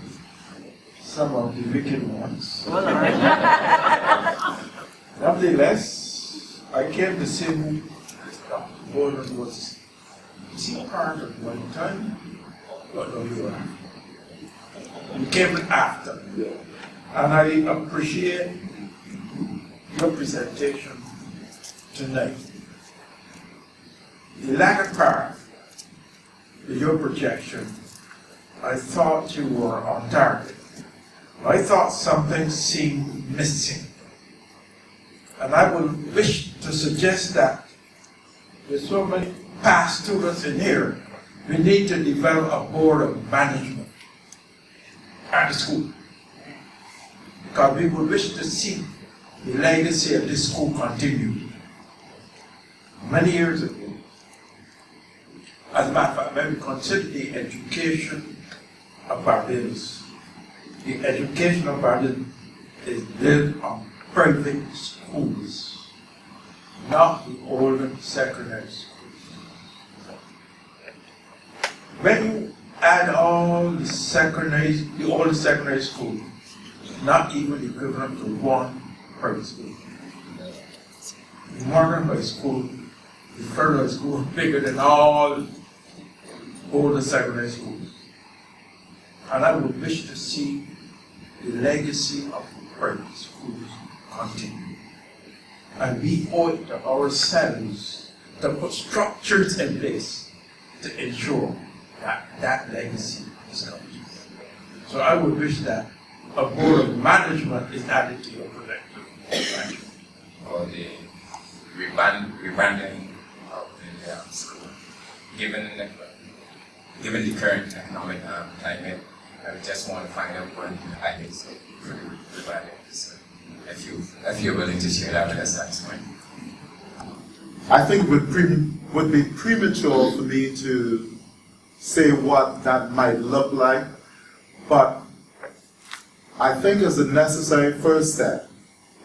some of the wicked ones. Nevertheless, I came to see who Dr. Bowden was part of one time. But no, you are. You came after. And I appreciate your presentation tonight. The latter part of your projection, I thought you were on target. I thought something seemed missing. And I would wish to suggest that with so many past students in here, we need to develop a board of management at the school. Because we would wish to see the legacy of this school continue. Many years ago, as a matter of fact, when we consider the education of Barbados, the education of Barbados is built on private schools, not the older secondary schools. When you add all the older secondary schools, not even equivalent to one private school. The modern high school, the federal school, bigger than all older secondary schools. And I would wish to see the legacy of private schools continue. And we owe it to ourselves to put structures in place to ensure that that legacy is continued. So I would wish that a board of management is added to your collective. Or the rebranding of the school. Given the current economic climate, I would just want to find out what the ideas for the rebranding is. If you're willing to share that with us at this point. I think it would be premature for me to say what that might look like, but I think it's a necessary first step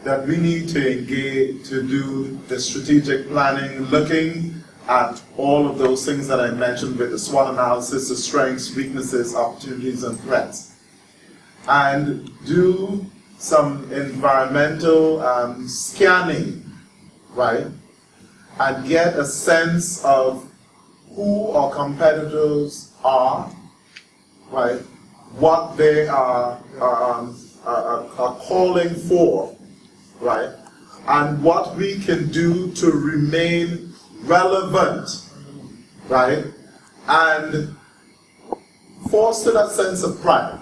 that we need to engage to do the strategic planning, looking at all of those things that I mentioned with the SWOT analysis, the strengths, weaknesses, opportunities, and threats, and do some environmental scanning, right, and get a sense of who our competitors are, right, what they are calling for, right, and what we can do to remain relevant, right, and foster that sense of pride.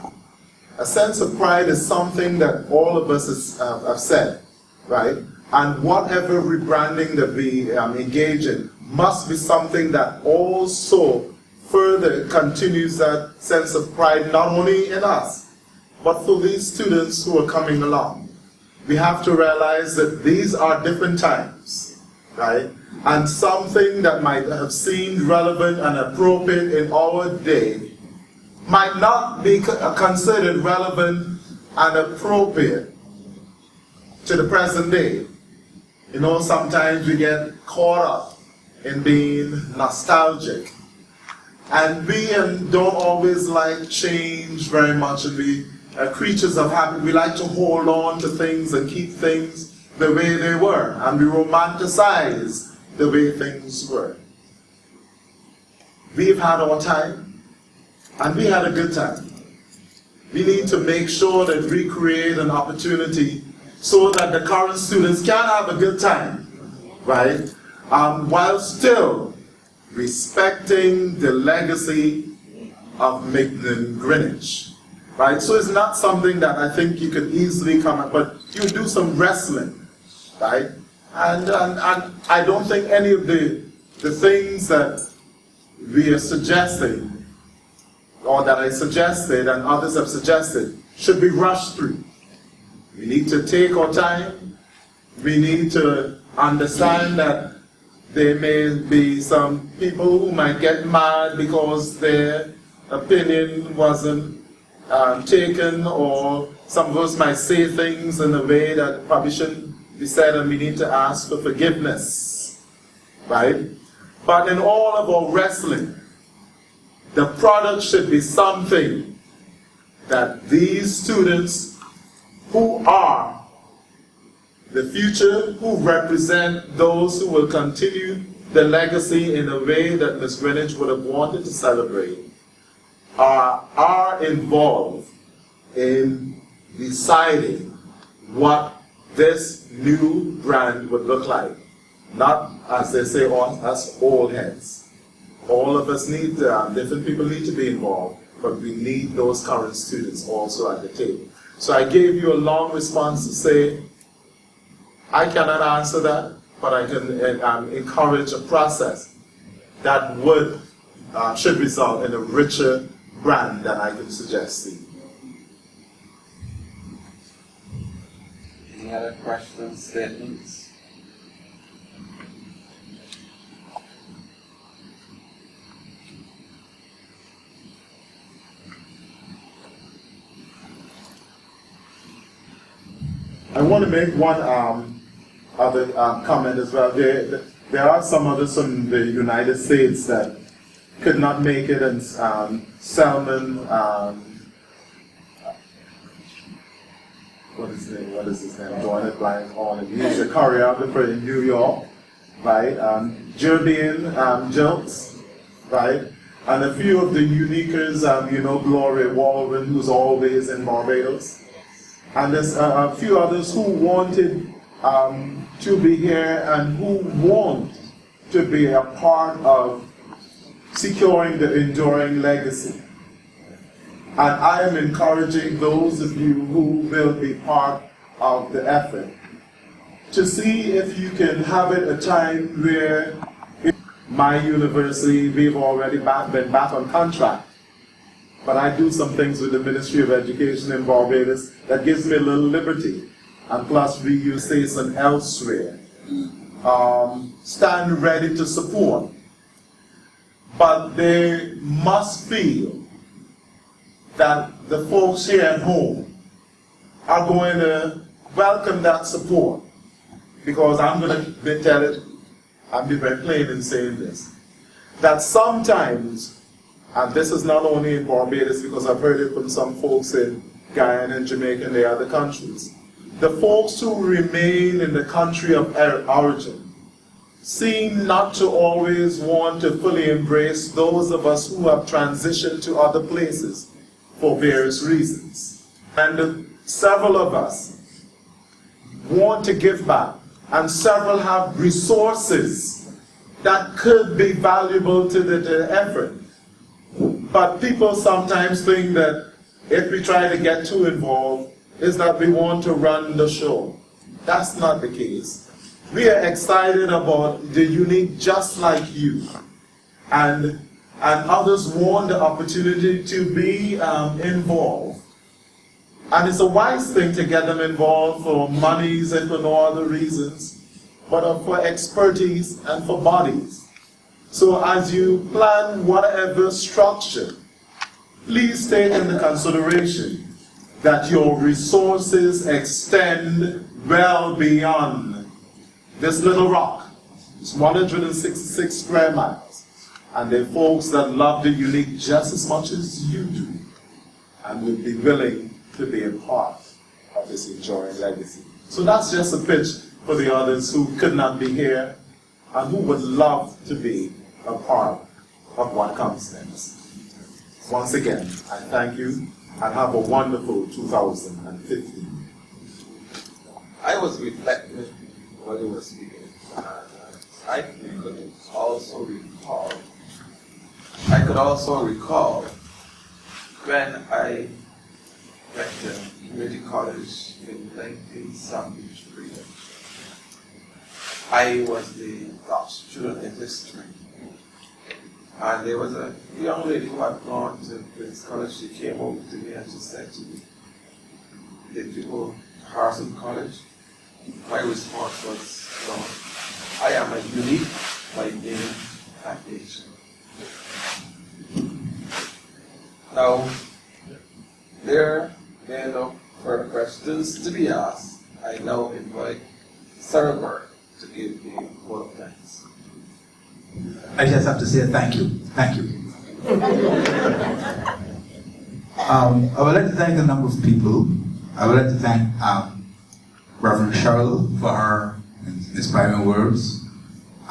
A sense of pride is something that all of us have said, right, and whatever rebranding that we engage in must be something that also further continues that sense of pride, not only in us, but for these students who are coming along. We have to realize that these are different times, right? And something that might have seemed relevant and appropriate in our day might not be considered relevant and appropriate to the present day. You know, sometimes we get caught up in being nostalgic. And we don't always like change very much, and we are creatures of habit. We like to hold on to things and keep things the way they were, and we romanticize the way things were. We've had our time, and we had a good time. We need to make sure that we create an opportunity so that the current students can have a good time, right? While still respecting the legacy of Mignon Greenidge, right? So it's not something that I think you can easily come at, but you do some wrestling, right? And I don't think any of the things that we are suggesting, or that I suggested and others have suggested, should be rushed through. We need to take our time. We need to understand that there may be some people who might get mad because their opinion wasn't taken, or some of us might say things in a way that probably shouldn't be said, and we need to ask for forgiveness, right? But in all of our wrestling, the product should be something that these students who are the future, who represent those who will continue the legacy in a way that Ms. Greenidge would have wanted to celebrate, are involved in deciding what this new brand would look like. Not, as they say, us old heads. All of us need, different people need to be involved, but we need those current students also at the table. So I gave you a long response to say, I cannot answer that, but I can encourage a process that should result in a richer brand than I can suggest to you. Any other questions, statements? I want to make one other comment as well. There are some others from the United States that could not make it, and Selman, what is his name? Drawing it blank on it. He's a choreographer in New York, right? Jerbian Jilts, right? And a few of the uniquers, Gloria Walden, who's always in Barbados. And there's a few others who wanted to be here and who want to be a part of securing the enduring legacy. And I am encouraging those of you who will be part of the effort to see if you can have it a time where my university, we've already been back on contract. But I do some things with the Ministry of Education in Barbados that gives me a little liberty. And plus we use station elsewhere. Stand ready to support. But they must feel that the folks here at home are going to welcome that support. Because I'm going to tell it, I'll be very plain in saying this, that sometimes, and this is not only in Barbados, because I've heard it from some folks in Guyana and Jamaica and the other countries, the folks who remain in the country of origin seem not to always want to fully embrace those of us who have transitioned to other places for various reasons. And several of us want to give back, and several have resources that could be valuable to the effort. But people sometimes think that if we try to get too involved, is that we want to run the show. That's not the case. We are excited about the unique just like you. And others want the opportunity to be involved. And it's a wise thing to get them involved for monies and for no other reasons, but for expertise and for bodies. So as you plan whatever structure, please take into consideration that your resources extend well beyond this little rock. It's 166 square miles. And there are folks that love the unique just as much as you do and would be willing to be a part of this enduring legacy. So that's just a pitch for the others who could not be here and who would love to be a part of what comes next. Once again, I thank you and have a wonderful 2015. I was reflecting while you were speaking. I could also recall when I went to community college in 1973. I was the top student in history. And there was a young lady who had gone to this college. She came over to me and she said to me, "Did you go to Harrison College?" My response was, "No, I am a unique by being at age." Now, there are no further questions to be asked. I now invite Sarah Burke to give the vote of thanks. I just have to say thank you. Thank you. I would like to thank a number of people. I would like to thank Reverend Cheryl for her inspiring words.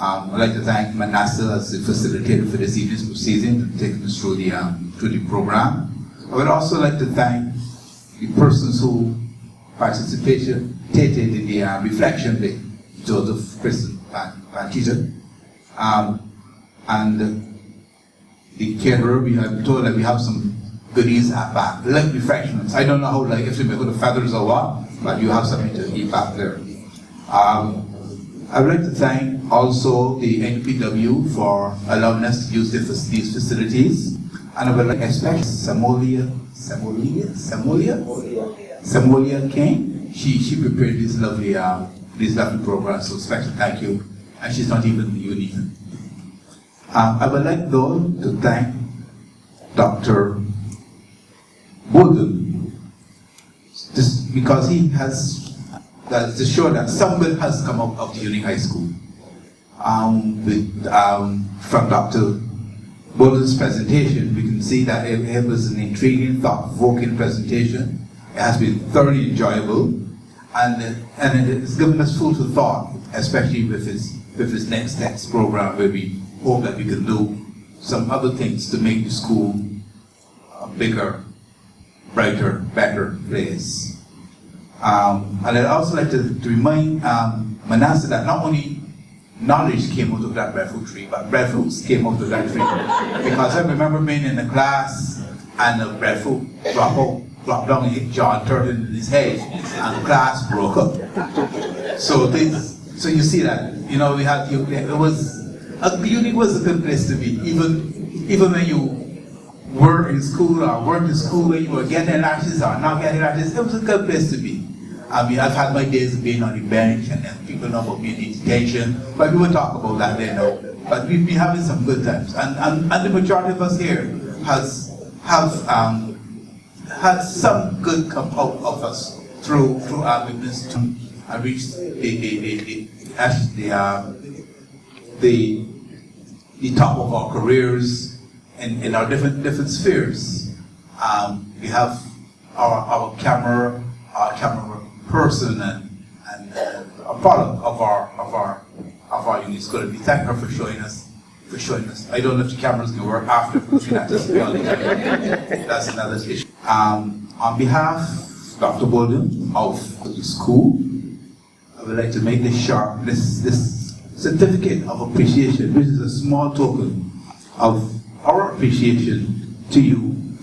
I'd like to thank Manasseh as the facilitator for this evening's proceeding and taking us through the program. I would also like to thank the persons who participated in the reflection day, Joseph, Chris, and Peter, and the caterer. We have told that we have some goodies at back, like refreshments. I don't know how, like if they make the feathers or what, but you have something to eat back there. I would like to thank also the NPW for allowing us to use these facilities, and I would like especially Samolia King. She prepared this lovely program, so special thank you. And she's not even unique. I would like though to thank Dr. Bolden, just because he has to show that some good has come out of the Unique High School. From Dr. Bolden's presentation, we can see that it was an intriguing, thought-provoking presentation. It has been thoroughly enjoyable, and it has given us food for thought, especially with his next program, where we hope that we can do some other things to make the school a bigger, brighter, better place. And I'd also like to remind Manasseh that not only knowledge came out of that breadfruit tree, but breadfruits came out of that tree. Because I remember being in the class and the breadfruit dropped down and hit John Turton in his head, and the class broke up. So you see that, Unique was a good place to be, even when you were in school or weren't in school, when you were getting lashes or not getting lashes, it was a good place to be. I mean, I've had my days of being on the bench, and then people know about me in detention, but we won't talk about that then, no. But we've been having some good times, and the majority of us here have had some good come out of us through our witness and reached the top of our careers in our different spheres. We have our camera person and a product of our unit is going to be. Thank her for showing us. I don't know if the cameras can work after pushing that. That's another issue. On behalf of Dr. Bolden of the school, I would like to make this certificate of appreciation, which is a small token of our appreciation to you